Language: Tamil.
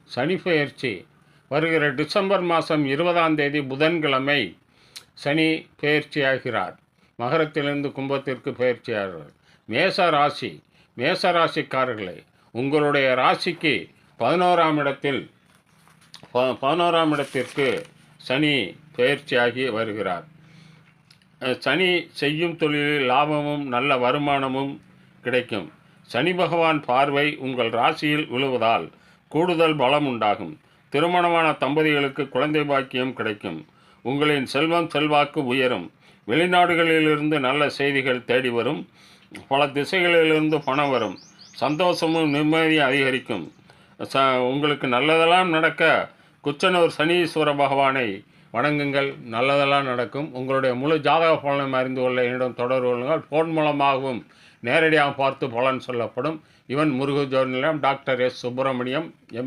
சனி பெயர்ச்சி வருகிற டிசம்பர் மாதம் 20ஆம் தேதி புதன்கிழமை சனி பெயர்ச்சியாகிறார். மகரத்திலிருந்து கும்பத்திற்கு பெயர்ச்சியாகிறார். மேச ராசிக்காரர்களே, உங்களுடைய ராசிக்கு 11ஆம் இடத்திற்கு சனி பெயர்ச்சியாகி வருகிறார். சனி செய்யும் தொழிலில் லாபமும் நல்ல வருமானமும் கிடைக்கும். சனி பகவான் பார்வை உங்கள் ராசியில் விழுவதால் கூடுதல் பலம் உண்டாகும். திருமணமான தம்பதிகளுக்கு குழந்தை பாக்கியம் கிடைக்கும். உங்களின் செல்வம் செல்வாக்கு உயரும். வெளிநாடுகளிலிருந்து நல்ல செய்திகள் தேடி வரும். பல திசைகளிலிருந்து பணம் வரும். சந்தோஷமும் நிம்மதியும் அதிகரிக்கும். உங்களுக்கு நல்லதெல்லாம் நடக்க குச்சனூர் சனீஸ்வர பகவானை வணங்குங்கள். நல்லதெல்லாம் நடக்கும். உங்களுடைய முழு ஜாதக பலனை அறிந்து கொள்ள என்னிடம் தொடர்பு கொள்ளுங்கள். ஃபோன் மூலமாகவும் நேரடியாக பார்த்து பலன் சொல்லப்படும். இவன் முருகு ஜோதிடம் டாக்டர் எஸ். சுப்பிரமணியம், எம்.